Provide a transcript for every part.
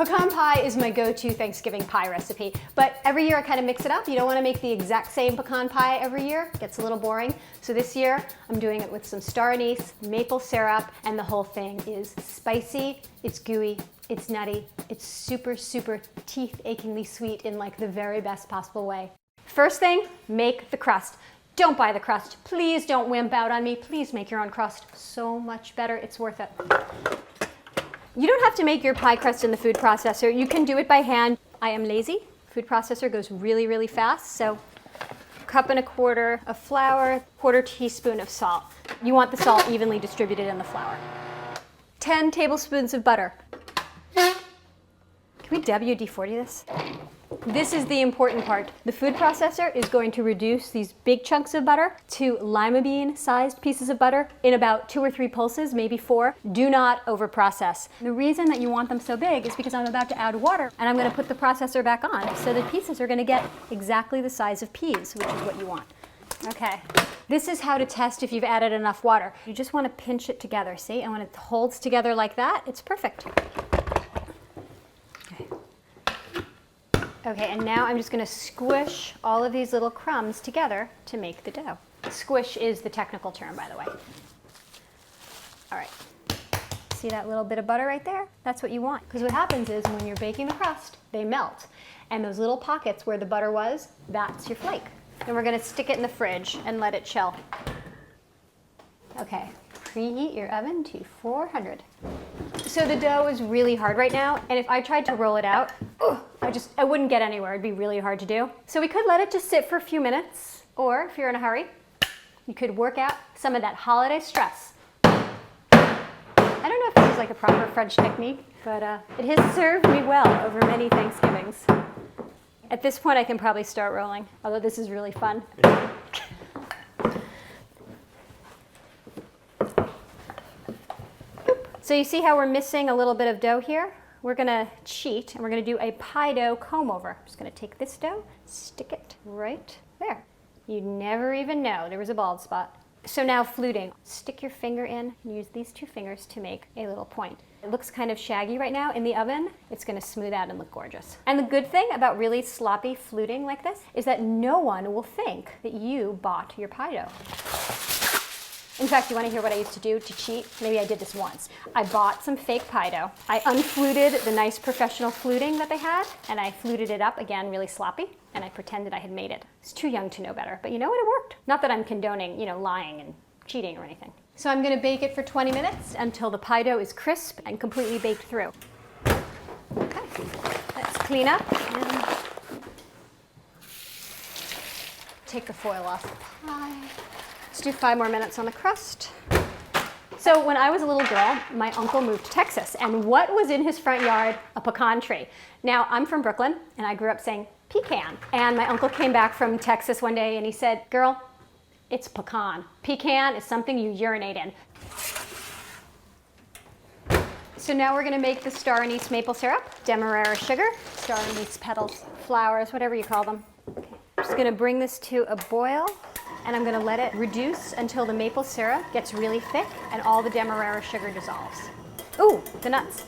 Pecan pie is my go-to Thanksgiving pie recipe, but every year I kind of mix it up. You don't want to make the exact same pecan pie every year. It gets a little boring. So this year I'm doing it with some star anise, maple syrup, and the whole thing is spicy, it's gooey, it's nutty, it's super, super teeth-achingly sweet in like the very best possible way. First thing, make the crust. Don't buy the crust. Please don't wimp out on me. Please make your own crust. So much better. It's worth it. You don't have to make your pie crust in the food processor. You can do it by hand. I am lazy. Food processor goes really, really fast. So 1.25 cups of flour, 1/4 teaspoon of salt. You want the salt evenly distributed in the flour. 10 tablespoons of butter. Can we WD-40 this? This is the important part. The food processor is going to reduce these big chunks of butter to lima bean sized pieces of butter in about 2 or 3 pulses, maybe 4. Do not overprocess. The reason that you want them so big is because I'm about to add water and I'm going to put the processor back on, so the pieces are going to get exactly the size of peas, which is what you want. Okay, this is how to test if you've added enough water. You just want to pinch it together, see? And when it holds together like that, it's perfect. Okay, and now I'm just going to squish all of these little crumbs together to make the dough. Squish is the technical term, by the way. All right. See that little bit of butter right there? That's what you want. Because what happens is when you're baking the crust, they melt. And those little pockets where the butter was, that's your flake. And we're going to stick it in the fridge and let it chill. Okay, preheat your oven to 400. So the dough is really hard right now, and if I tried to roll it out, I wouldn't get anywhere. It'd be really hard to do. So we could let it just sit for a few minutes, or if you're in a hurry, you could work out some of that holiday stress. I don't know if this is like a proper French technique, but it has served me well over many Thanksgivings. At this point, I can probably start rolling, although this is really fun. So you see how we're missing a little bit of dough here? We're gonna cheat and we're gonna do a pie dough comb over. I'm just gonna take this dough, stick it right there. You'd never even know there was a bald spot. So now fluting. Stick your finger in and use these 2 fingers to make a little point. It looks kind of shaggy right now. In the oven, it's gonna smooth out and look gorgeous. And the good thing about really sloppy fluting like this is that no one will think that you bought your pie dough. In fact, you want to hear what I used to do to cheat? Maybe I did this once. I bought some fake pie dough. I unfluted the nice professional fluting that they had, and I fluted it up, again, really sloppy, and I pretended I had made it. I was too young to know better, but you know what? It worked. Not that I'm condoning, lying and cheating or anything. So I'm going to bake it for 20 minutes until the pie dough is crisp and completely baked through. Okay, let's clean up and take the foil off the pie. Let's do 5 more minutes on the crust. So when I was a little girl, my uncle moved to Texas, and what was in his front yard? A pecan tree. Now, I'm from Brooklyn, and I grew up saying pecan. And my uncle came back from Texas one day, and he said, "Girl, it's pecan. Pecan is something you urinate in." So now we're gonna make the star anise maple syrup, demerara sugar, star anise petals, flowers, whatever you call them. Okay. I'm just gonna bring this to a boil. And I'm going to let it reduce until the maple syrup gets really thick and all the demerara sugar dissolves. Ooh, the nuts.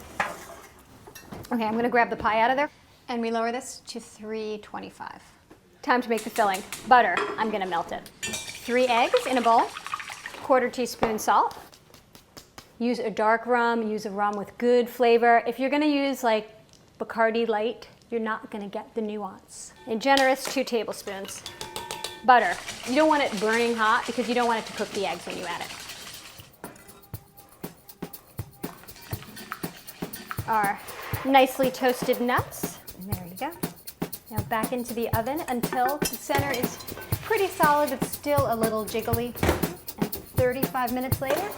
Okay, I'm going to grab the pie out of there and we lower this to 325. Time to make the filling. Butter, I'm going to melt it. 3 eggs in a bowl, 1/4 teaspoon salt. Use a dark rum, use a rum with good flavor. If you're going to use like Bacardi Light, you're not going to get the nuance. A generous 2 tablespoons. Butter. You don't want it burning hot because you don't want it to cook the eggs when you add it. Our nicely toasted nuts. And there you go. Now back into the oven until the center is pretty solid but still a little jiggly. And 35 minutes later,